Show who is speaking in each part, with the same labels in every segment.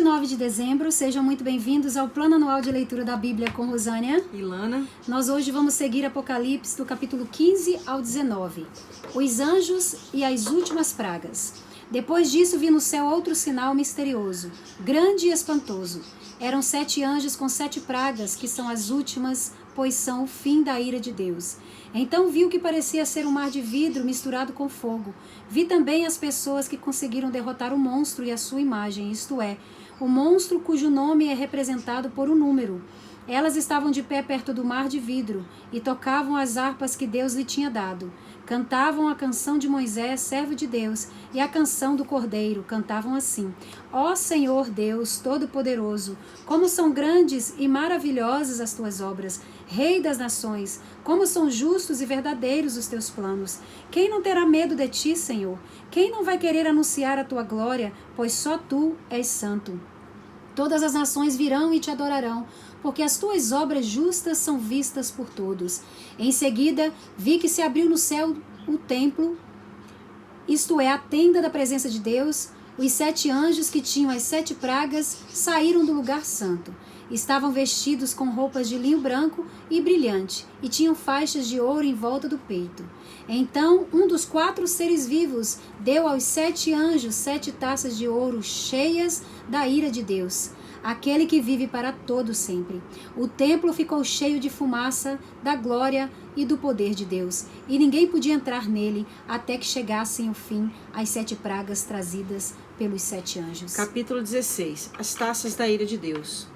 Speaker 1: 29 de dezembro, sejam muito bem-vindos ao Plano Anual de Leitura da Bíblia com Rosânia
Speaker 2: e Lana.
Speaker 1: Nós hoje vamos seguir Apocalipse do capítulo 15 ao 19, os anjos e as últimas pragas. Depois disso vi no céu outro sinal misterioso, grande e espantoso. Eram 7 anjos com 7 pragas, que são as últimas, pois são o fim da ira de Deus. Então vi o que parecia ser um mar de vidro misturado com fogo. Vi também as pessoas que conseguiram derrotar o monstro e a sua imagem, isto é, o monstro cujo nome é representado por um número. Elas estavam de pé perto do mar de vidro e tocavam as harpas que Deus lhe tinha dado. Cantavam a canção de Moisés, servo de Deus, e a canção do Cordeiro. Cantavam assim: Ó Senhor Deus Todo-Poderoso, como são grandes e maravilhosas as tuas obras, Rei das nações, como são justos e verdadeiros os teus planos. Quem não terá medo de ti, Senhor? Quem não vai querer anunciar a tua glória? Pois só tu és santo. Todas as nações virão e te adorarão, porque as tuas obras justas são vistas por todos. Em seguida, vi que se abriu no céu o templo, isto é, a tenda da presença de Deus. Os 7 anjos que tinham as 7 pragas saíram do lugar santo. Estavam vestidos com roupas de linho branco e brilhante, e tinham faixas de ouro em volta do peito. Então, um dos 4 seres vivos deu aos 7 anjos 7 taças de ouro cheias da ira de Deus, aquele que vive para todo sempre. O templo ficou cheio de fumaça, da glória e do poder de Deus, e ninguém podia entrar nele até que chegassem o fim as 7 pragas trazidas pelos 7 anjos.
Speaker 2: Capítulo 16. As taças da ira de Deus.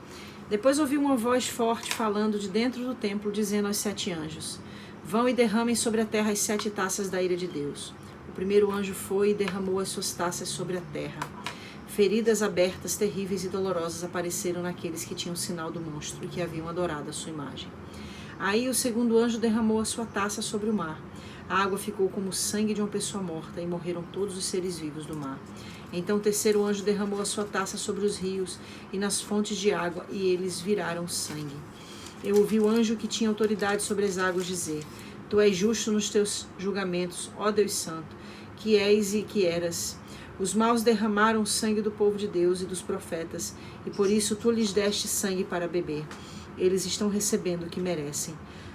Speaker 2: Depois ouvi uma voz forte falando de dentro do templo, dizendo aos 7 anjos: Vão e derramem sobre a terra as 7 taças da ira de Deus. O primeiro anjo foi e derramou as suas taças sobre a terra. Feridas abertas, terríveis e dolorosas apareceram naqueles que tinham o sinal do monstro e que haviam adorado a sua imagem. Aí o segundo anjo derramou a sua taça sobre o mar. A água ficou como o sangue de uma pessoa morta e morreram todos os seres vivos do mar. Então o terceiro anjo derramou a sua taça sobre os rios e nas fontes de água, e eles viraram sangue. Eu ouvi o anjo que tinha autoridade sobre as águas dizer: Tu és justo nos teus julgamentos, ó Deus Santo, que és e que eras. Os maus derramaram o sangue do povo de Deus e dos profetas, e por isso tu lhes deste sangue para beber. Eles estão recebendo o que merecem.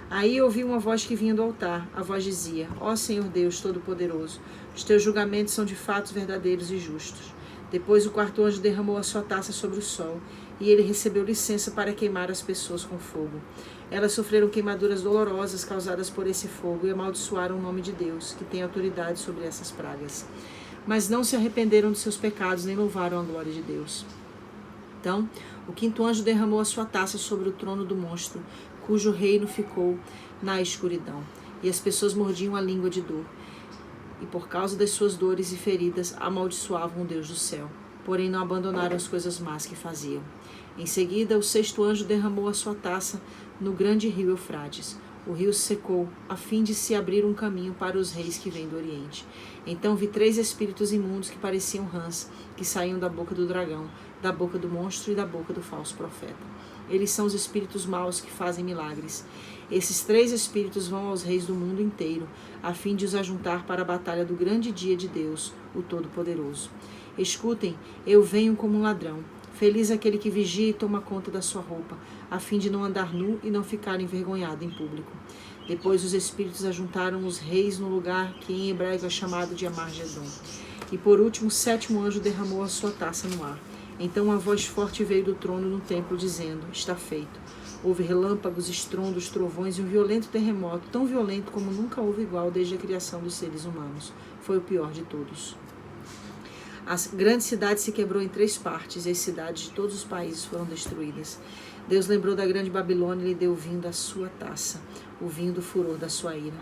Speaker 2: Aí ouvi uma voz que vinha do altar. A voz dizia: Ó Senhor Deus Todo-Poderoso, os teus julgamentos são de fato verdadeiros e justos. Depois o quarto anjo derramou a sua taça sobre o sol, e ele recebeu licença para queimar as pessoas com fogo. Elas sofreram queimaduras dolorosas causadas por esse fogo e amaldiçoaram o nome de Deus, que tem autoridade sobre essas pragas. Mas não se arrependeram dos seus pecados, nem louvaram a glória de Deus. Então, o quinto anjo derramou a sua taça sobre o trono do monstro, cujo reino ficou na escuridão, e as pessoas mordiam a língua de dor, e por causa das suas dores e feridas amaldiçoavam o Deus do céu, porém não abandonaram as coisas más que faziam. Em seguida, o sexto anjo derramou a sua taça no grande rio Eufrates. O rio se secou, a fim de se abrir um caminho para os reis que vêm do Oriente. Então vi 3 espíritos imundos que pareciam rãs, que saíam da boca do dragão, da boca do monstro e da boca do falso profeta. Eles são os espíritos maus que fazem milagres. Esses 3 espíritos vão aos reis do mundo inteiro, a fim de os ajuntar para a batalha do grande dia de Deus, o Todo-Poderoso. Escutem, eu venho como um ladrão. Feliz aquele que vigia e toma conta da sua roupa, a fim de não andar nu e não ficar envergonhado em público. Depois os espíritos ajuntaram os reis no lugar que em hebraico é chamado de Amargedon. E por último, o 7º anjo derramou a sua taça no ar. Então uma voz forte veio do trono no templo, dizendo: Está feito. Houve relâmpagos, estrondos, trovões e um violento terremoto, tão violento como nunca houve igual desde a criação dos seres humanos. Foi o pior de todos. A grande cidade se quebrou em 3 partes, e as cidades de todos os países foram destruídas. Deus lembrou da grande Babilônia e lhe deu o vinho da sua taça, o vinho do furor da sua ira.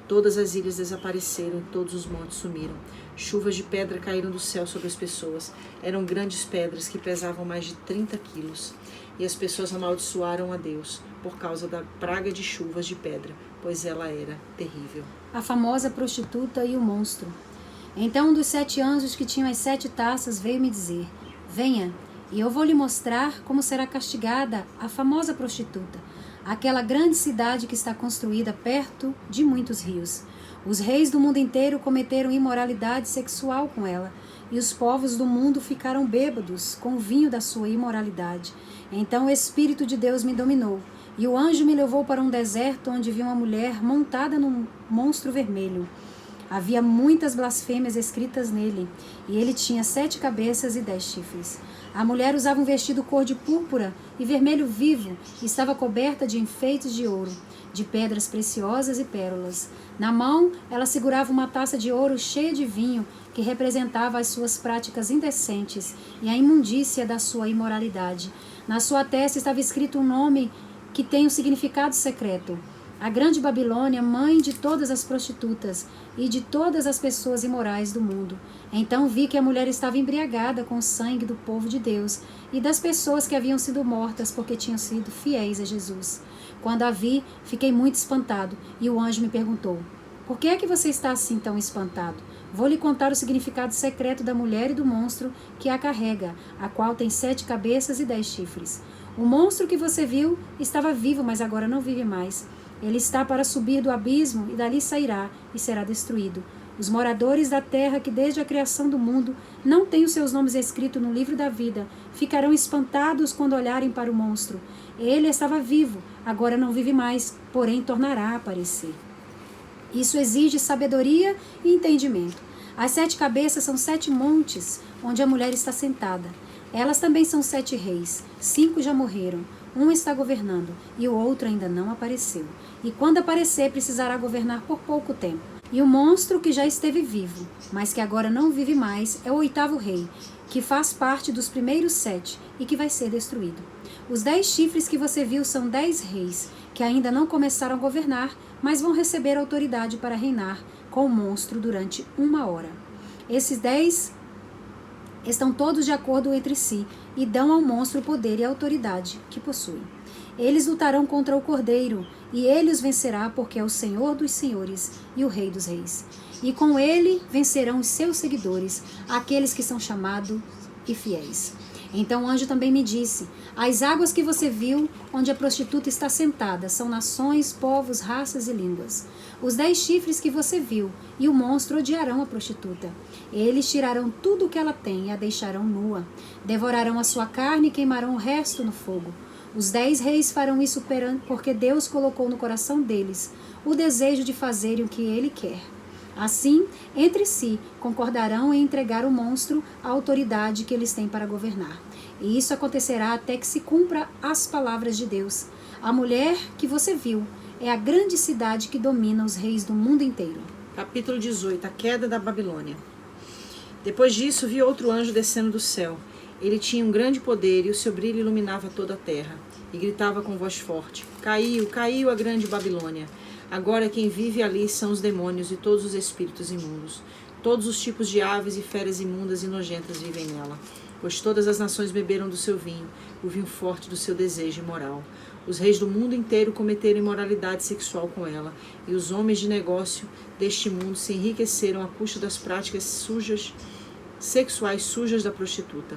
Speaker 2: Todas as ilhas desapareceram e todos os montes sumiram. Chuvas de pedra caíram do céu sobre as pessoas. Eram grandes pedras que pesavam mais de 30 quilos. E as pessoas amaldiçoaram a Deus por causa da praga de chuvas de pedra, pois ela era terrível.
Speaker 1: A famosa prostituta e o monstro. Então um dos 7 anjos que tinham as 7 taças veio me dizer: Venha, e eu vou lhe mostrar como será castigada a famosa prostituta, aquela grande cidade que está construída perto de muitos rios. Os reis do mundo inteiro cometeram imoralidade sexual com ela, e os povos do mundo ficaram bêbados com o vinho da sua imoralidade. Então o Espírito de Deus me dominou, e o anjo me levou para um deserto onde vi uma mulher montada num monstro vermelho. Havia muitas blasfêmias escritas nele, e ele tinha 7 cabeças e 10 chifres. A mulher usava um vestido cor de púrpura e vermelho vivo, e estava coberta de enfeites de ouro, de pedras preciosas e pérolas. Na mão, ela segurava uma taça de ouro cheia de vinho, que representava as suas práticas indecentes e a imundícia da sua imoralidade. Na sua testa estava escrito um nome que tem um significado secreto: a Grande Babilônia, mãe de todas as prostitutas e de todas as pessoas imorais do mundo. Então vi que a mulher estava embriagada com o sangue do povo de Deus e das pessoas que haviam sido mortas porque tinham sido fiéis a Jesus. Quando a vi, fiquei muito espantado, e o anjo me perguntou: por que é que você está assim tão espantado? Vou lhe contar o significado secreto da mulher e do monstro que a carrega, a qual tem 7 cabeças e 10 chifres. O monstro que você viu estava vivo, mas agora não vive mais. Ele está para subir do abismo e dali sairá e será destruído. Os moradores da terra que desde a criação do mundo não têm os seus nomes escritos no livro da vida ficarão espantados quando olharem para o monstro. Ele estava vivo, agora não vive mais, porém tornará a aparecer. Isso exige sabedoria e entendimento. As 7 cabeças são 7 montes onde a mulher está sentada. Elas também são 7 reis. 5 já morreram. Um está governando e o outro ainda não apareceu. E quando aparecer, precisará governar por pouco tempo. E o monstro que já esteve vivo, mas que agora não vive mais, é o 8º rei, que faz parte dos primeiros 7 e que vai ser destruído. Os 10 chifres que você viu são 10 reis, que ainda não começaram a governar, mas vão receber autoridade para reinar com o monstro durante 1 hora. Esses 10 estão todos de acordo entre si e dão ao monstro o poder e a autoridade que possui. Eles lutarão contra o Cordeiro, e ele os vencerá, porque é o Senhor dos senhores e o Rei dos reis. E com ele vencerão os seus seguidores, aqueles que são chamados e fiéis. Então o anjo também me disse: as águas que você viu, onde a prostituta está sentada, são nações, povos, raças e línguas. Os 10 chifres que você viu e o monstro odiarão a prostituta. Eles tirarão tudo o que ela tem e a deixarão nua. Devorarão a sua carne e queimarão o resto no fogo. Os 10 reis farão isso porque Deus colocou no coração deles o desejo de fazerem o que ele quer. Assim, entre si, concordarão em entregar o monstro à autoridade que eles têm para governar. E isso acontecerá até que se cumpra as palavras de Deus. A mulher que você viu é a grande cidade que domina os reis do mundo inteiro.
Speaker 2: Capítulo 18. A queda da Babilônia. Depois disso, vi outro anjo descendo do céu. Ele tinha um grande poder e o seu brilho iluminava toda a terra. E gritava com voz forte: caiu, caiu a grande Babilônia. Agora quem vive ali são os demônios e todos os espíritos imundos. Todos os tipos de aves e feras imundas e nojentas vivem nela. Pois todas as nações beberam do seu vinho, o vinho forte do seu desejo imoral. Os reis do mundo inteiro cometeram imoralidade sexual com ela, e os homens de negócio deste mundo se enriqueceram à custa das práticas sexuais sujas da prostituta.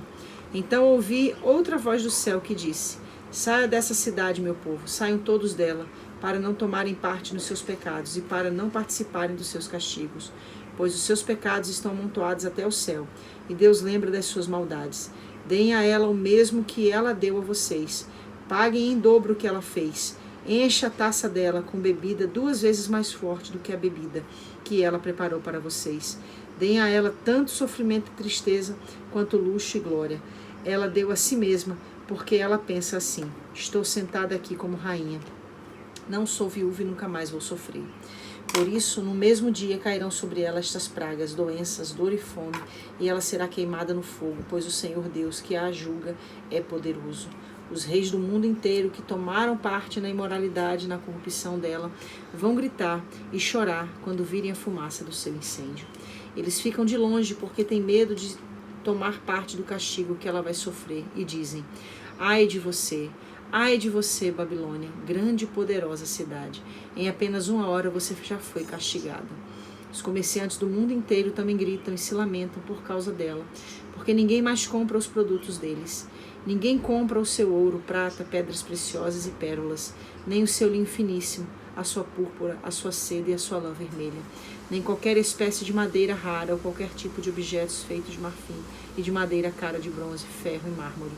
Speaker 2: Então ouvi outra voz do céu que disse: saia dessa cidade, meu povo, saiam todos dela, para não tomarem parte nos seus pecados e para não participarem dos seus castigos, pois os seus pecados estão amontoados até o céu, e Deus lembra das suas maldades. Deem a ela o mesmo que ela deu a vocês. Paguem em dobro o que ela fez. Encha a taça dela com bebida 2 vezes mais forte do que a bebida que ela preparou para vocês. Deem a ela tanto sofrimento e tristeza quanto luxo e glória. Ela deu a si mesma, porque ela pensa assim: estou sentada aqui como rainha. Não sou viúva e nunca mais vou sofrer. Por isso, no mesmo dia cairão sobre ela estas pragas, doenças, dor e fome, e ela será queimada no fogo, pois o Senhor Deus, que a julga, é poderoso. Os reis do mundo inteiro que tomaram parte na imoralidade e na corrupção dela vão gritar e chorar quando virem a fumaça do seu incêndio. Eles ficam de longe porque têm medo de tomar parte do castigo que ela vai sofrer e dizem: ai de você, Babilônia, grande e poderosa cidade. Em apenas 1 hora você já foi castigada. Os comerciantes do mundo inteiro também gritam e se lamentam por causa dela, porque ninguém mais compra os produtos deles. Ninguém compra o seu ouro, prata, pedras preciosas e pérolas, nem o seu linho finíssimo, a sua púrpura, a sua seda e a sua lã vermelha, nem qualquer espécie de madeira rara ou qualquer tipo de objetos feitos de marfim e de madeira cara de bronze, ferro e mármore,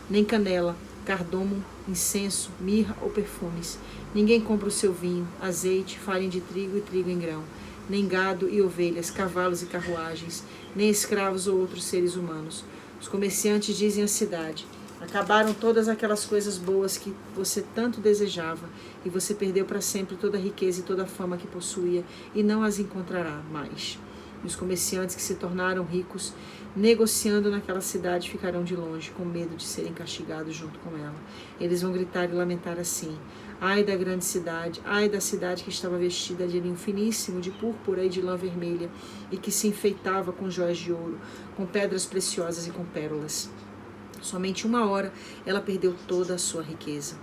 Speaker 2: nem canela, cardomo, incenso, mirra ou perfumes. Ninguém compra o seu vinho, azeite, farinha de trigo e trigo em grão, nem gado e ovelhas, cavalos e carruagens, nem escravos ou outros seres humanos. Os comerciantes dizem à cidade: acabaram todas aquelas coisas boas que você tanto desejava, e você perdeu para sempre toda a riqueza e toda a fama que possuía, e não as encontrará mais. E os comerciantes que se tornaram ricos, negociando naquela cidade, ficarão de longe, com medo de serem castigados junto com ela. Eles vão gritar e lamentar assim: ai da grande cidade, ai da cidade que estava vestida de linho finíssimo, de púrpura e de lã vermelha, e que se enfeitava com joias de ouro, com pedras preciosas e com pérolas. Somente 1 hora ela perdeu toda a sua riqueza.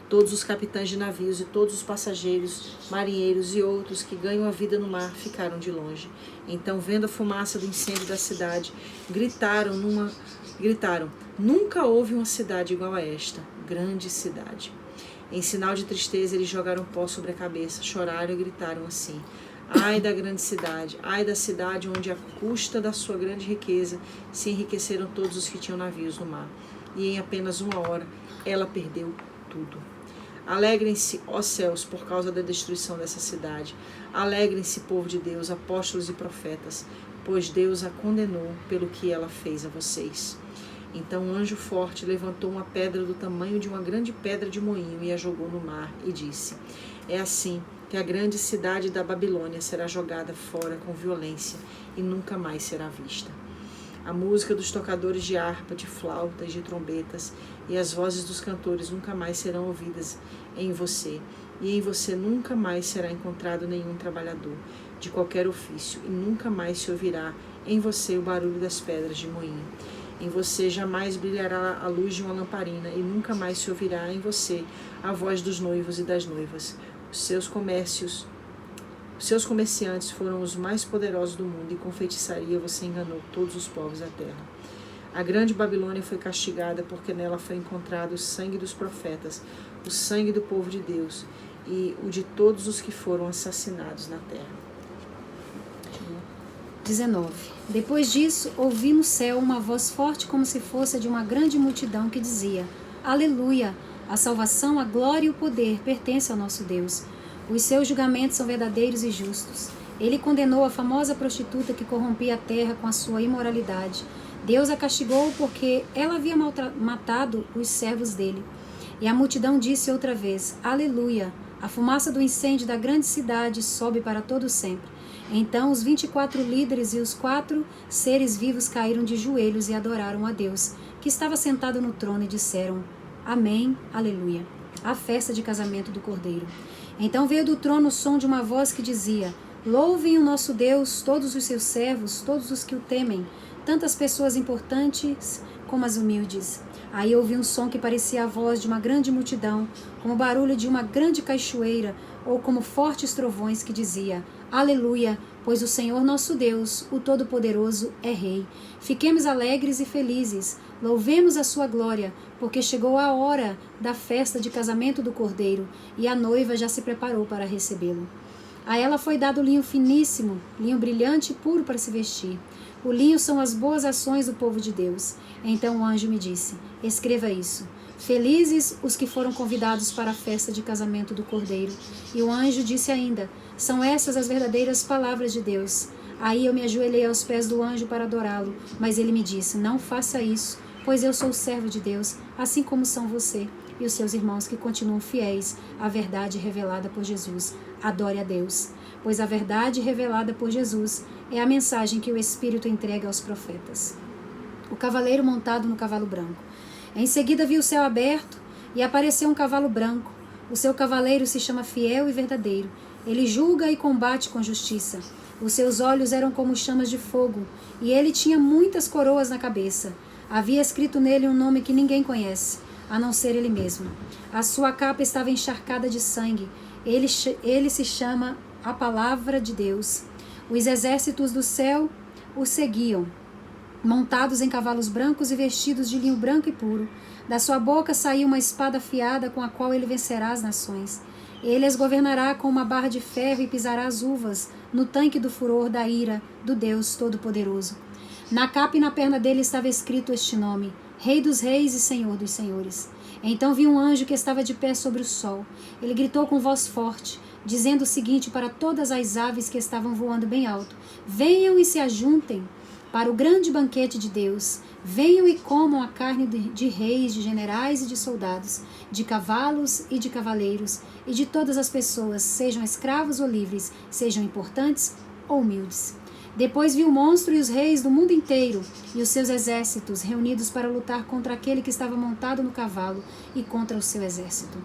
Speaker 2: Todos os capitães de navios e todos os passageiros, marinheiros e outros que ganham a vida no mar ficaram de longe. Então, vendo a fumaça do incêndio da cidade, gritaram: nunca houve uma cidade igual a esta, grande cidade. Em sinal de tristeza, eles jogaram pó sobre a cabeça, choraram e gritaram assim: ai da grande cidade, ai da cidade onde, à custa da sua grande riqueza, se enriqueceram todos os que tinham navios no mar. E em apenas 1 hora, ela perdeu tudo. Alegrem-se, ó céus, por causa da destruição dessa cidade. Alegrem-se, povo de Deus, apóstolos e profetas, pois Deus a condenou pelo que ela fez a vocês. Então um anjo forte levantou uma pedra do tamanho de uma grande pedra de moinho e a jogou no mar e disse: é assim que a grande cidade da Babilônia será jogada fora com violência e nunca mais será vista. A música dos tocadores de harpa, de flautas, de trombetas e as vozes dos cantores nunca mais serão ouvidas em você, e em você nunca mais será encontrado nenhum trabalhador de qualquer ofício, e nunca mais se ouvirá em você o barulho das pedras de moinho. Em você jamais brilhará a luz de uma lamparina, e nunca mais se ouvirá em você a voz dos noivos e das noivas. Os seus comerciantes foram os mais poderosos do mundo, e com feitiçaria você enganou todos os povos da terra. A grande Babilônia foi castigada porque nela foi encontrado o sangue dos profetas, o sangue do povo de Deus e o de todos os que foram assassinados na terra.
Speaker 1: 19. Depois disso, ouvi no céu uma voz forte como se fosse de uma grande multidão que dizia: Aleluia! A salvação, a glória e o poder pertencem ao nosso Deus. Os seus julgamentos são verdadeiros e justos. Ele condenou a famosa prostituta que corrompia a terra com a sua imoralidade. Deus a castigou porque ela havia matado os servos dele. E a multidão disse outra vez: Aleluia! A fumaça do incêndio da grande cidade sobe para todo sempre. Então os 24 líderes e os 4 seres vivos caíram de joelhos e adoraram a Deus, que estava sentado no trono, e disseram: Amém, aleluia. A festa de casamento do Cordeiro. Então veio do trono o som de uma voz que dizia: Louvem o nosso Deus, todos os seus servos, todos os que o temem, tantas pessoas importantes como as humildes. Aí ouvi um som que parecia a voz de uma grande multidão, como o barulho de uma grande cachoeira, ou como fortes trovões, que dizia: Aleluia, pois o Senhor nosso Deus, o Todo-Poderoso, é Rei. Fiquemos alegres e felizes, louvemos a sua glória, porque chegou a hora da festa de casamento do Cordeiro, e a noiva já se preparou para recebê-lo. A ela foi dado linho finíssimo, linho brilhante e puro para se vestir. O linho são as boas ações do povo de Deus. Então o anjo me disse: escreva isso. Felizes os que foram convidados para a festa de casamento do Cordeiro. E o anjo disse ainda: são essas as verdadeiras palavras de Deus. Aí eu me ajoelhei aos pés do anjo para adorá-lo, mas ele me disse: não faça isso, pois eu sou servo de Deus, assim como são você e os seus irmãos que continuam fiéis à verdade revelada por Jesus. Adore a Deus, pois a verdade revelada por Jesus é a mensagem que o Espírito entrega aos profetas. O cavaleiro montado no cavalo branco. Em seguida vi o céu aberto e apareceu um cavalo branco. O seu cavaleiro se chama Fiel e Verdadeiro. Ele julga e combate com justiça. Os seus olhos eram como chamas de fogo, e ele tinha muitas coroas na cabeça. Havia escrito nele um nome que ninguém conhece, a não ser ele mesmo. A sua capa estava encharcada de sangue. Ele se chama a Palavra de Deus. Os exércitos do céu o seguiam. montados em cavalos brancos e vestidos de linho branco e puro. Da sua boca saiu uma espada afiada com a qual ele vencerá as nações. Ele as governará com uma barra de ferro e pisará as uvas no tanque do furor da ira do Deus Todo-Poderoso. Na capa e na perna dele estava escrito este nome: Rei dos Reis e Senhor dos Senhores. Então vi um anjo que estava de pé sobre o sol. Ele gritou com voz forte, dizendo o seguinte para todas as aves que estavam voando bem alto: venham e se ajuntem para o grande banquete de Deus. Venham e comam a carne de reis, de generais e de soldados, de cavalos e de cavaleiros, e de todas as pessoas, sejam escravos ou livres, sejam importantes ou humildes. Depois vi o monstro e os reis do mundo inteiro e os seus exércitos reunidos para lutar contra aquele que estava montado no cavalo e contra o seu exército.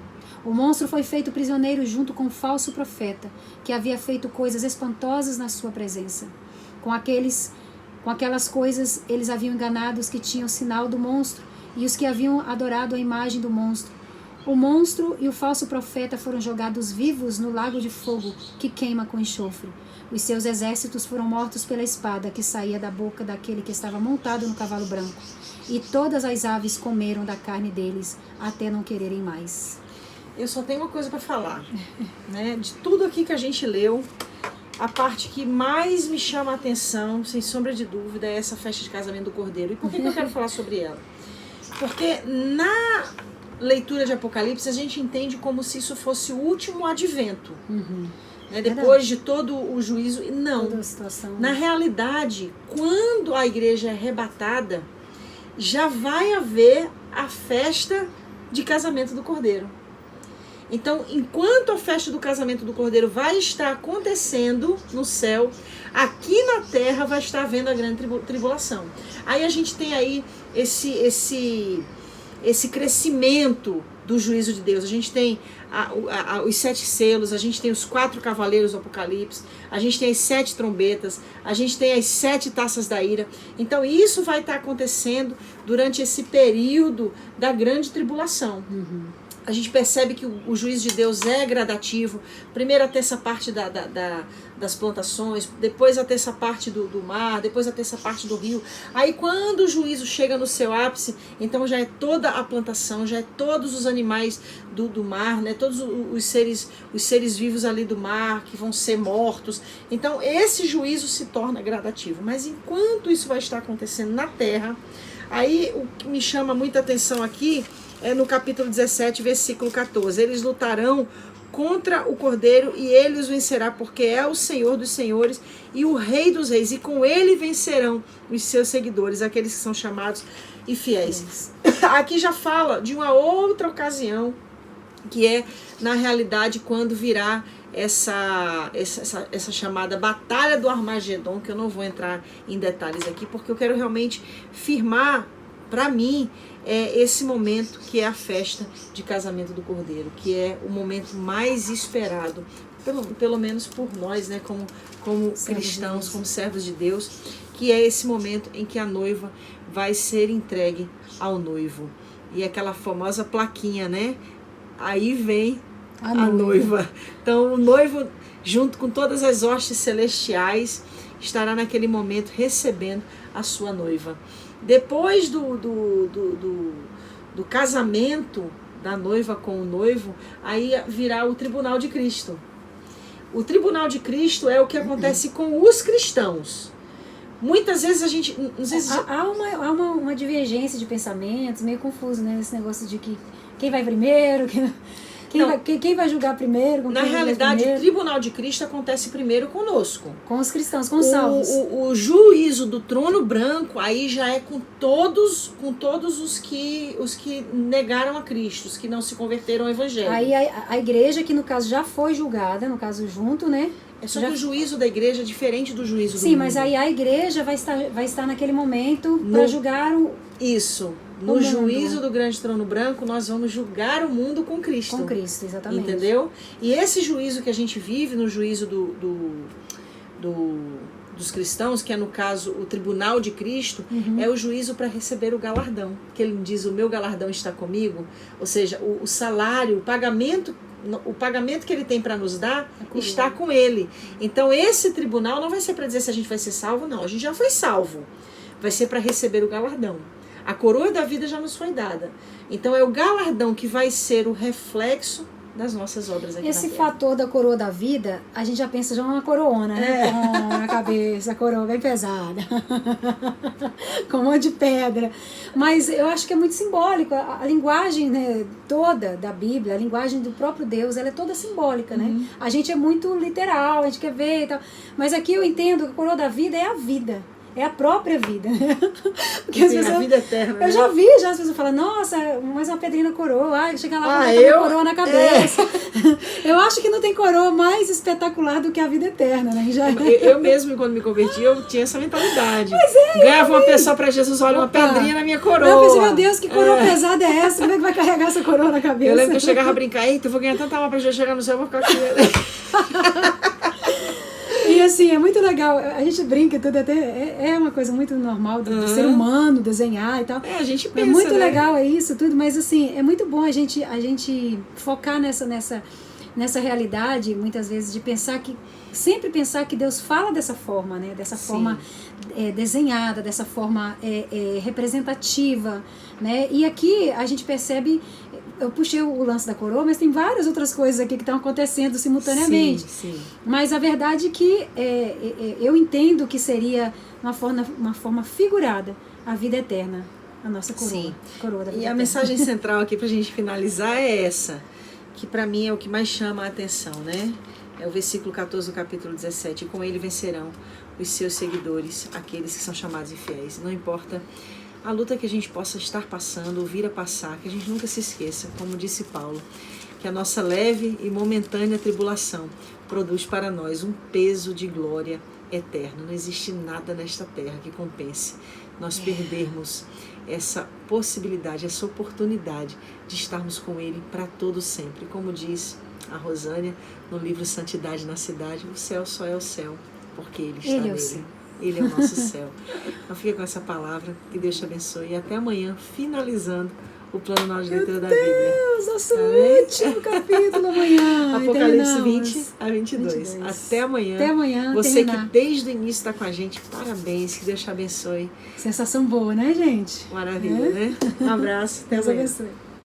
Speaker 1: O monstro foi feito prisioneiro junto com o falso profeta, que havia feito coisas espantosas na sua presença. Com aquelas coisas, eles haviam enganado os que tinham o sinal do monstro e os que haviam adorado a imagem do monstro. O monstro e o falso profeta foram jogados vivos no lago de fogo que queima com enxofre. Os seus exércitos foram mortos pela espada que saía da boca daquele que estava montado no cavalo branco. E todas as aves comeram da carne deles até não quererem mais.
Speaker 2: Eu só tenho uma coisa para falar, né? De tudo aqui que a gente leu, a parte que mais me chama a atenção, sem sombra de dúvida, é essa festa de casamento do Cordeiro. E por que eu quero falar sobre ela? Porque na leitura de Apocalipse a gente entende como se isso fosse o último advento. Né? Depois de todo o juízo. Não. Na realidade, quando a igreja é arrebatada, já vai haver a festa de casamento do Cordeiro. Então, enquanto a festa do casamento do Cordeiro vai estar acontecendo no céu, aqui na terra vai estar havendo a grande tribulação. Aí a gente tem aí esse crescimento do juízo de Deus. A gente tem os 7 selos, a gente tem os 4 cavaleiros do Apocalipse, a gente tem as 7 trombetas, a gente tem as 7 taças da ira. Então isso vai estar acontecendo durante esse período da grande tribulação. A gente percebe que o juízo de Deus é gradativo. Primeiro até essa parte das plantações, depois até essa parte do mar, depois até essa parte do rio. Aí quando o juízo chega no seu ápice, então já é toda a plantação, já é todos os animais do mar, né? Todos os seres vivos ali do mar que vão ser mortos. Então esse juízo se torna gradativo. Mas enquanto isso vai estar acontecendo na terra, aí o que me chama muita atenção aqui é no capítulo 17, versículo 14. Eles lutarão contra o Cordeiro e ele os vencerá, porque é o Senhor dos senhores e o Rei dos reis, e com ele vencerão os seus seguidores, aqueles que são chamados e fiéis. Aqui já fala de uma outra ocasião, que é, na realidade, quando virá essa chamada Batalha do Armagedon, que eu não vou entrar em detalhes aqui, porque eu quero realmente firmar, para mim, esse momento que é a festa de casamento do Cordeiro, que é o momento mais esperado, pelo menos por nós, né, como cristãos, como servos de Deus, que é esse momento em que a noiva vai ser entregue ao noivo. E aquela famosa plaquinha, né? Aí vem a noiva. Então o noivo, junto com todas as hostes celestiais, estará naquele momento recebendo a sua noiva. Depois do casamento da noiva com o noivo, aí virá o tribunal de Cristo. O tribunal de Cristo é o que acontece com os cristãos. Muitas vezes a gente...
Speaker 1: Há uma divergência de pensamentos, meio confuso, né? Esse negócio de que quem vai primeiro... Quem vai julgar primeiro?
Speaker 2: Na realidade, o tribunal de Cristo acontece primeiro conosco.
Speaker 1: Com os cristãos, com os salvos.
Speaker 2: O juízo do trono branco aí já é com todos os que negaram a Cristo, os que não se converteram ao Evangelho.
Speaker 1: Aí a igreja, que no caso já foi julgada, no caso junto, né?
Speaker 2: É só que o juízo da igreja é diferente do juízo do mundo.
Speaker 1: Sim, mas aí a igreja vai estar naquele momento para julgar o...
Speaker 2: Isso. No juízo do grande trono branco, nós vamos julgar o mundo com Cristo.
Speaker 1: Com Cristo, exatamente.
Speaker 2: Entendeu? E esse juízo que a gente vive, no juízo dos cristãos, que é no caso o tribunal de Cristo, é o juízo para receber o galardão. Que ele diz, o meu galardão está comigo. Ou seja, o salário, o pagamento que ele tem para nos dar está com ele. Então esse tribunal não vai ser para dizer se a gente vai ser salvo, não. A gente já foi salvo. vai ser para receber o galardão. A coroa da vida já nos foi dada. Então é o galardão que vai ser o reflexo das nossas obras aqui
Speaker 1: Esse
Speaker 2: na terra.
Speaker 1: fator da coroa da vida, a gente já pensa já numa coroona, né? Na cabeça, a coroa bem pesada. Com um monte de pedra. Mas eu acho que é muito simbólico. A linguagem, né, toda da Bíblia, a linguagem do próprio Deus, ela é toda simbólica, né? A gente é muito literal, a gente quer ver e tal. Mas aqui eu entendo que a coroa da vida é a vida. É a própria vida. Porque
Speaker 2: Sim, a vida eterna.
Speaker 1: Eu já vi, as pessoas falam, nossa, mais uma pedrinha na coroa. Ai, chega lá com uma coroa na cabeça. Eu acho que não tem coroa mais espetacular do que a vida eterna, né?
Speaker 2: Eu mesmo, quando me converti, eu tinha essa mentalidade. Ganhava uma pessoa para Jesus, olha, uma pedrinha na minha coroa.
Speaker 1: Eu pensei, meu Deus, que coroa pesada é essa? Como é que vai carregar essa coroa na cabeça?
Speaker 2: Eu lembro que eu chegava a brincar, eita, eu vou ganhar tanta alma pra Jesus chegar no céu, eu vou ficar com
Speaker 1: E assim, é muito legal, a gente brinca tudo, até é uma coisa muito normal do ser humano desenhar e tal.
Speaker 2: A gente pensa,
Speaker 1: é muito
Speaker 2: né?
Speaker 1: legal, é isso tudo, mas assim, é muito bom a gente focar nessa realidade, muitas vezes, de sempre pensar que Deus fala dessa forma, né? Dessa forma desenhada, dessa forma representativa, né? E aqui a gente percebe, eu puxei o lance da coroa, mas tem várias outras coisas aqui que estão acontecendo simultaneamente.
Speaker 2: Sim.
Speaker 1: Mas a verdade é que eu entendo que seria uma forma figurada a vida eterna, a nossa coroa.
Speaker 2: Sim.
Speaker 1: Coroa da vida
Speaker 2: E a
Speaker 1: eterna.
Speaker 2: mensagem central aqui pra gente finalizar é essa, que pra mim é o que mais chama a atenção, né? É o versículo 14 do capítulo 17. E com ele vencerão os seus seguidores, aqueles que são chamados infiéis. Não importa a luta que a gente possa estar passando ou vir a passar, que a gente nunca se esqueça, como disse Paulo, que a nossa leve e momentânea tribulação produz para nós um peso de glória eterna. Não existe nada nesta terra que compense nós perdermos essa possibilidade, essa oportunidade de estarmos com Ele para todo sempre. Como diz a Rosânia no livro Santidade na Cidade, o céu só é o céu, porque Ele está nele. Ele é o nosso céu. Então fica com essa palavra, que Deus te abençoe. E até amanhã, finalizando o plano nosso de leitura da Bíblia.
Speaker 1: Meu Deus, nosso último capítulo amanhã.
Speaker 2: Apocalipse 20 a 22. Até amanhã.
Speaker 1: Até amanhã.
Speaker 2: Você
Speaker 1: terminar.
Speaker 2: que desde o início está com a gente, parabéns, que Deus te abençoe.
Speaker 1: Sensação boa, né, gente?
Speaker 2: Maravilha, né? Um abraço, até
Speaker 1: Deus
Speaker 2: amanhã.
Speaker 1: abençoe.